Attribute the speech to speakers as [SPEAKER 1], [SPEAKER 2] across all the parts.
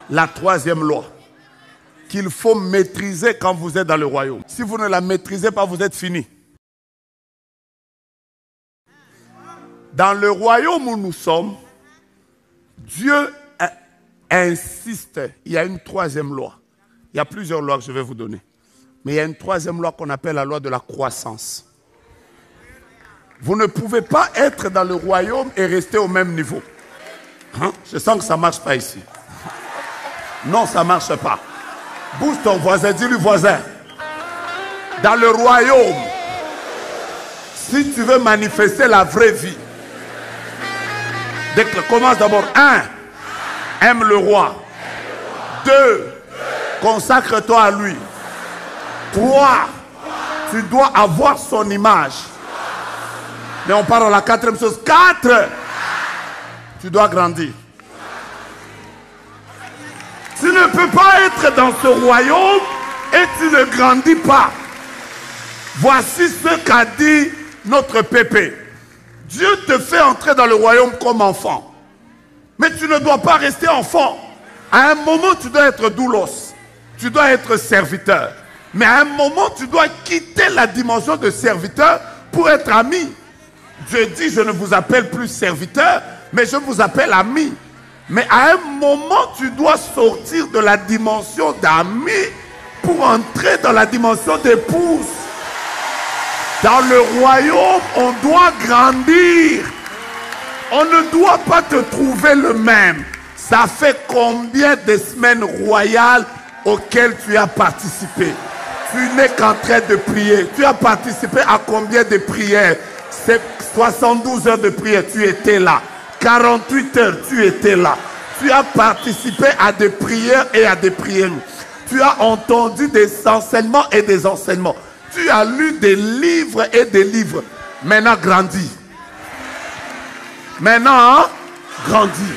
[SPEAKER 1] La troisième loi qu'il faut maîtriser quand vous êtes dans le royaume. Si vous ne la maîtrisez pas, vous êtes fini. Dans le royaume où nous sommes, Dieu insiste. Il y a une troisième loi. Il y a plusieurs lois que je vais vous donner. Mais il y a une troisième loi qu'on appelle la loi de la croissance. Vous ne pouvez pas être dans le royaume et rester au même niveau. Hein? Je sens que ça ne marche pas ici. Non, ça ne marche pas. Bouge ton voisin, dis-lui voisin. Dans le royaume, si tu veux manifester la vraie vie, commence d'abord. 1. Aime le roi. 2. Consacre-toi à lui. 3. Tu dois avoir son image. Mais on parle de la quatrième chose. 4. Tu dois grandir. Tu ne peux pas être dans ce royaume et tu ne grandis pas. Voici ce qu'a dit notre Pépé. Dieu te fait entrer dans le royaume comme enfant. Mais tu ne dois pas rester enfant. À un moment, tu dois être doulos. Tu dois être serviteur. Mais à un moment, tu dois quitter la dimension de serviteur pour être ami. Dieu dit, je ne vous appelle plus serviteur, mais je vous appelle ami. Mais à un moment, tu dois sortir de la dimension d'ami pour entrer dans la dimension d'épouse. Dans le royaume, on doit grandir. On ne doit pas te trouver le même. Ça fait combien de semaines royales auxquelles tu as participé? Tu n'es qu'en train de prier. Tu as participé à combien de prières? C'est 72 heures de prière, tu étais là. 48 heures, tu étais là. Tu as participé à des prières et à des prières. Tu as entendu des enseignements et des enseignements. Tu as lu des livres et des livres. Maintenant, grandis. Maintenant, grandis.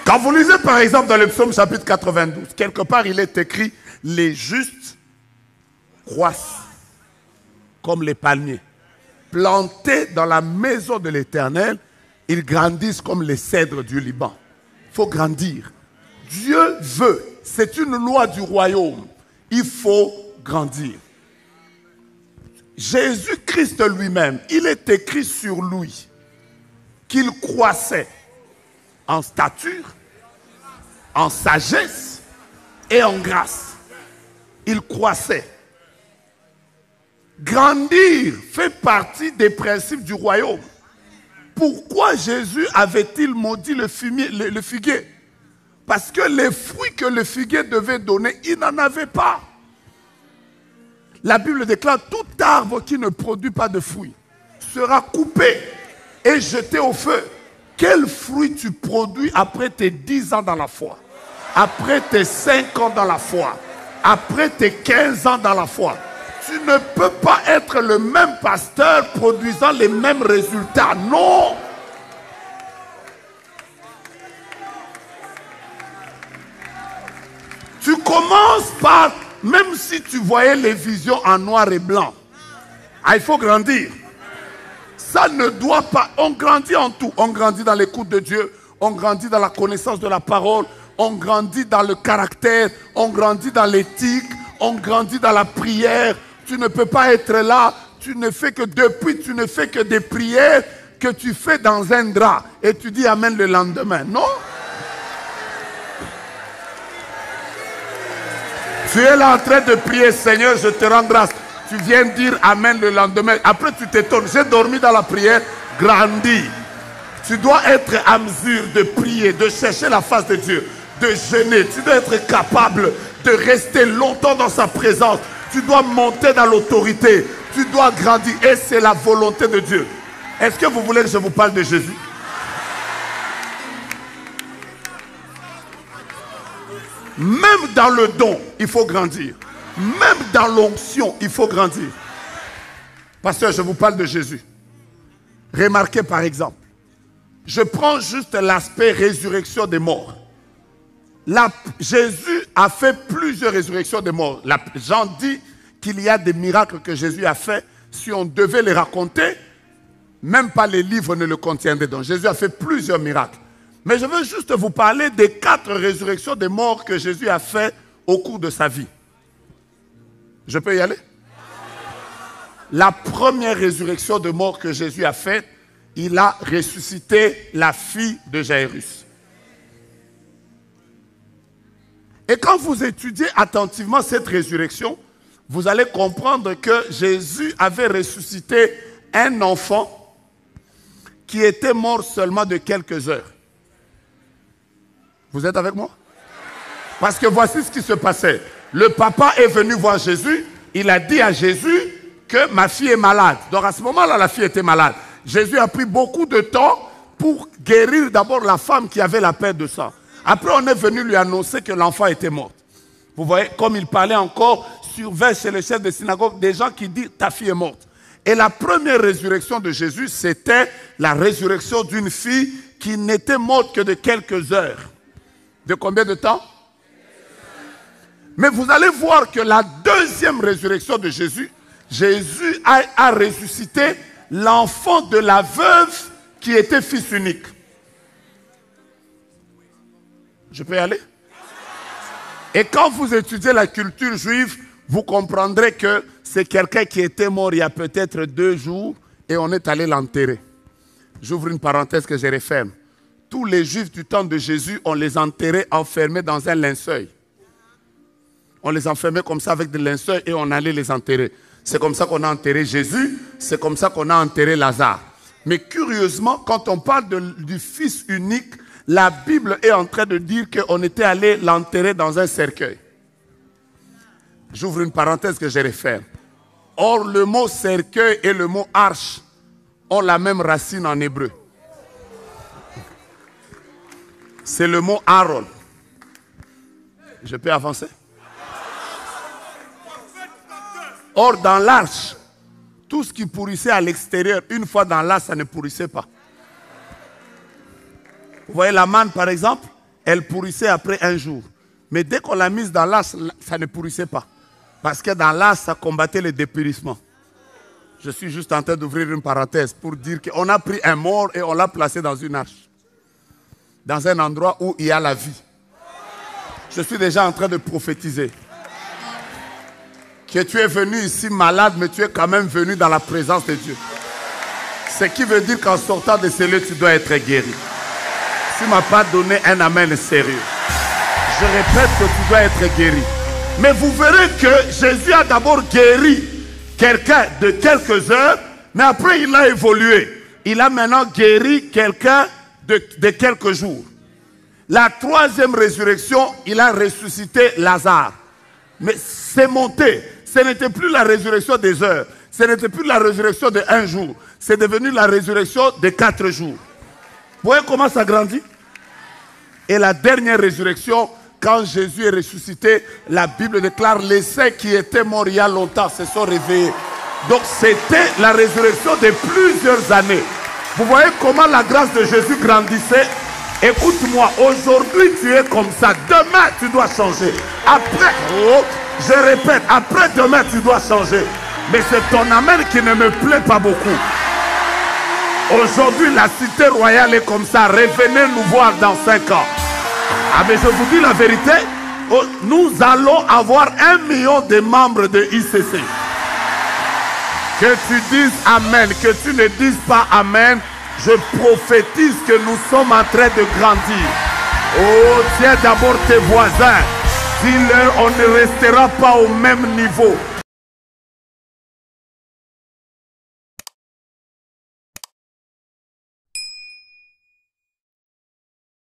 [SPEAKER 1] Quand vous lisez par exemple dans le psaume chapitre 92, quelque part il est écrit « Les justes croissent comme les palmiers. Plantés dans la maison de l'Éternel, ils grandissent comme les cèdres du Liban. » Il faut grandir. Dieu veut. C'est une loi du royaume. Il faut grandir. Jésus-Christ lui-même, il est écrit sur lui qu'il croissait en stature, en sagesse et en grâce. Il croissait. Grandir fait partie des principes du royaume. Pourquoi Jésus avait-il maudit le figuier? Parce que les fruits que le figuier devait donner, il n'en avait pas. La Bible déclare, tout arbre qui ne produit pas de fruits sera coupé et jeté au feu. Quel fruit tu produis après tes 10 ans dans la foi? Après tes 5 ans dans la foi? Après tes 15 ans dans la foi? Tu ne peux pas être le même pasteur produisant les mêmes résultats. Non! Tu commences par, même si tu voyais les visions en noir et blanc, il faut grandir. Ça ne doit pas, on grandit en tout. On grandit dans l'écoute de Dieu, on grandit dans la connaissance de la parole, on grandit dans le caractère, on grandit dans l'éthique, on grandit dans la prière. Tu ne peux pas être là, tu ne fais que des prières que tu fais dans un drap et tu dis amen le lendemain. Non? Tu es là en train de prier, Seigneur, je te rends grâce. Tu viens dire amen le lendemain. Après, tu t'étonnes. J'ai dormi dans la prière, grandis. Tu dois être à mesure de prier, de chercher la face de Dieu, de jeûner. Tu dois être capable de rester longtemps dans sa présence. Tu dois monter dans l'autorité. Tu dois grandir. Et c'est la volonté de Dieu. Est-ce que vous voulez que je vous parle de Jésus? Même dans le don, il faut grandir. Même dans l'onction, il faut grandir. Pasteur, je vous parle de Jésus. Remarquez par exemple, je prends juste l'aspect résurrection des morts. Jésus a fait plusieurs résurrections des morts. Jean dit qu'il y a des miracles que Jésus a fait. Si on devait les raconter, même pas les livres ne le contiendraient. Donc Jésus a fait plusieurs miracles. Mais je veux juste vous parler des 4 résurrections des morts que Jésus a fait au cours de sa vie. Je peux y aller? La première résurrection de mort que Jésus a faite, il a ressuscité la fille de Jairus. Et quand vous étudiez attentivement cette résurrection, vous allez comprendre que Jésus avait ressuscité un enfant qui était mort seulement de quelques heures. Vous êtes avec moi? Parce que voici ce qui se passait. Le papa est venu voir Jésus. Il a dit à Jésus que ma fille est malade. Donc à ce moment-là, la fille était malade. Jésus a pris beaucoup de temps pour guérir d'abord la femme qui avait la perte de sang. Après, on est venu lui annoncer que l'enfant était mort. Vous voyez, comme il parlait encore, surveille chez le chef de synagogue des gens qui disent ta fille est morte. Et la première résurrection de Jésus, c'était la résurrection d'une fille qui n'était morte que de quelques heures. De combien de temps? Mais vous allez voir que la deuxième résurrection de Jésus, Jésus a ressuscité l'enfant de la veuve qui était fils unique. Je peux y aller? Et quand vous étudiez la culture juive, vous comprendrez que c'est quelqu'un qui était mort il y a peut-être 2 jours et on est allé l'enterrer. J'ouvre une parenthèse que je referme. Tous les juifs du temps de Jésus, on les enterrait enfermés dans un linceul. On les enfermait comme ça avec des linceuls et on allait les enterrer. C'est comme ça qu'on a enterré Jésus, c'est comme ça qu'on a enterré Lazare. Mais curieusement, quand on parle du fils unique, la Bible est en train de dire qu'on était allé l'enterrer dans un cercueil. J'ouvre une parenthèse que je referme. Or, le mot cercueil et le mot arche ont la même racine en hébreu. C'est le mot Aaron. Je peux avancer? Or, dans l'arche, tout ce qui pourrissait à l'extérieur, une fois dans l'arche, ça ne pourrissait pas. Vous voyez la manne, par exemple, elle pourrissait après 1 jour. Mais dès qu'on l'a mise dans l'arche, ça ne pourrissait pas. Parce que dans l'arche, ça combattait le dépérissement. Je suis juste en train d'ouvrir une parenthèse pour dire qu'on a pris un mort et on l'a placé dans une arche. Dans un endroit où il y a la vie. Je suis déjà en train de prophétiser. Que tu es venu ici malade, mais tu es quand même venu dans la présence de Dieu. Ce qui veut dire qu'en sortant de ce lieu, tu dois être guéri. Tu ne m'as pas donné un amen sérieux. Je répète que tu dois être guéri. Mais vous verrez que Jésus a d'abord guéri quelqu'un de quelques heures, mais après il a évolué. Il a maintenant guéri quelqu'un de quelques jours. La 3e résurrection, il a ressuscité Lazare. Mais c'est monté. Ce n'était plus la résurrection des heures. Ce n'était plus la résurrection de 1 jour. C'est devenu la résurrection de 4 jours. Vous voyez comment ça grandit? Et la dernière résurrection, quand Jésus est ressuscité, la Bible déclare les saints qui étaient morts il y a longtemps se sont réveillés. Donc c'était la résurrection de plusieurs années. Vous voyez comment la grâce de Jésus grandissait? Écoute-moi, aujourd'hui tu es comme ça. Demain tu dois changer. Après, je répète, après demain tu dois changer. Mais c'est ton amen qui ne me plaît pas beaucoup. Aujourd'hui la cité royale est comme ça. Revenez nous voir dans 5 ans. Ah mais je vous dis la vérité, nous allons avoir 1 million de membres de ICC. Que tu dises Amen, que tu ne dises pas Amen, je prophétise que nous sommes en train de grandir. Oh, tiens d'abord tes voisins. Dis-leur, on ne restera pas au même niveau.